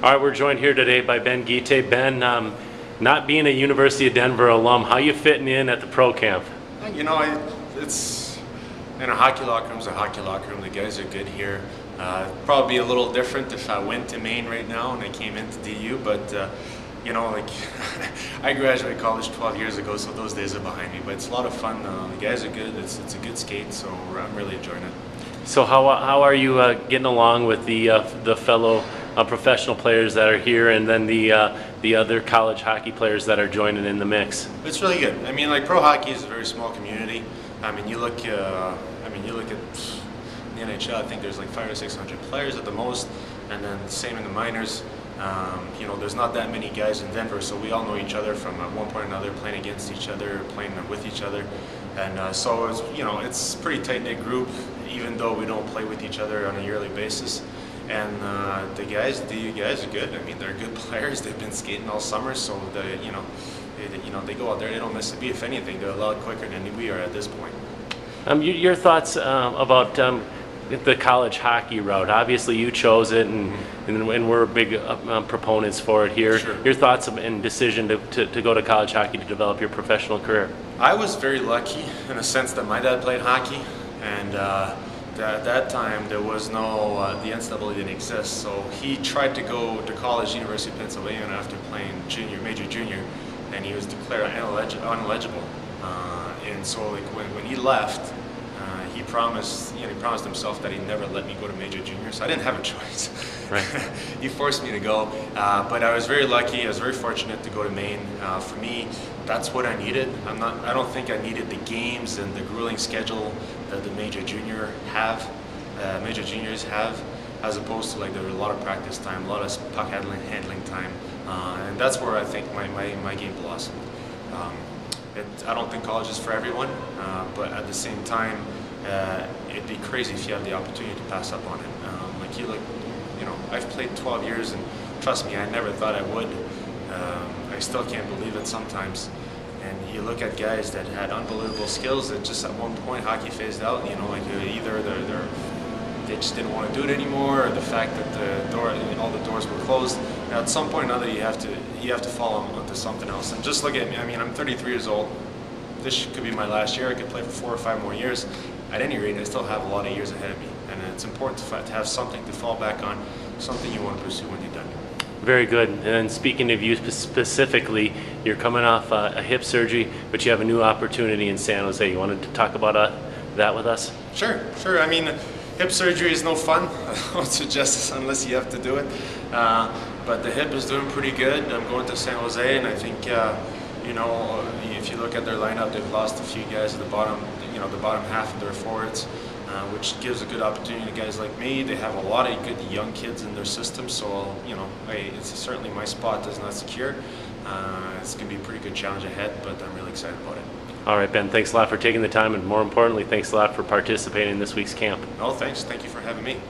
All right, we're joined here today by Ben Guite. Ben, not being a University of Denver alum, how you fitting in at the pro camp? You know, it's in a hockey locker room's a hockey locker room. The guys are good here. Probably be a little different if I went to Maine right now and I came into DU, but you know, like I graduated college 12 years ago, so those days are behind me. But it's a lot of fun. The guys are good. It's a good skate, so I'm really enjoying it. So how are you getting along with the fellow professional players that are here, and then the other college hockey players that are joining in the mix? It's really good. I mean, like pro hockey is a very small community. I mean, you look at the NHL. I think there's like 500 or 600 players at the most, and then same in the minors. You know, there's not that many guys in Denver, so we all know each other from at one point or another, playing against each other, playing with each other, and so it's, you know, it's a pretty tight-knit group, even though we don't play with each other on a yearly basis. And the DU guys are good. I mean, they're good players. They've been skating all summer, so they go out there. They don't miss a beat. If anything, they're a lot quicker than we are at this point. Your thoughts about the college hockey route? Obviously, you chose it, and we're big proponents for it here. Sure. Your thoughts and decision to go to college hockey to develop your professional career? I was very lucky in a sense that my dad played hockey, and at that time there was no, the NCAA didn't exist, so he tried to go to college, University of Pennsylvania, after playing major junior, and he was declared uneligible. And so like when he left, he promised himself that he'd never let me go to major junior, so I didn't have a choice. Right. He forced me to go, but I was very lucky. I was very fortunate to go to Maine. For me, that's what I needed. I don't think I needed the games and the grueling schedule that the major juniors have, as opposed to like there was a lot of practice time, a lot of puck handling time, and that's where I think my game blossomed. I don't think college is for everyone, but at the same time, it'd be crazy if you have the opportunity to pass up on it. You know, I've played 12 years, and trust me, I never thought I would. I still can't believe it sometimes. And you look at guys that had unbelievable skills that just at one point hockey phased out. You know, like either they just didn't want to do it anymore, or the fact that all the doors were closed. And at some point or another, you have to fall onto something else. And just look at me. I mean, I'm 33 years old. This could be my last year. I could play for 4 or 5 more years. At any rate, I still have a lot of years ahead of me, and it's important to have something to fall back on, something you want to pursue when you're done. Very good. And speaking of you specifically, you're coming off a hip surgery, but you have a new opportunity in San Jose. You wanted to talk about that with us? Sure. I mean, hip surgery is no fun. I don't suggest this unless you have to do it. But the hip is doing pretty good. I'm going to San Jose, and I think you know, if you look at their lineup, they've lost a few guys at the bottom. You know, the bottom half of their forwards, which gives a good opportunity to guys like me. They have a lot of good young kids in their system, so you know, it's certainly my spot is not secure. It's going to be a pretty good challenge ahead, but I'm really excited about it. All right, Ben, thanks a lot for taking the time, and more importantly, thanks a lot for participating in this week's camp. No, thanks. Thank you for having me.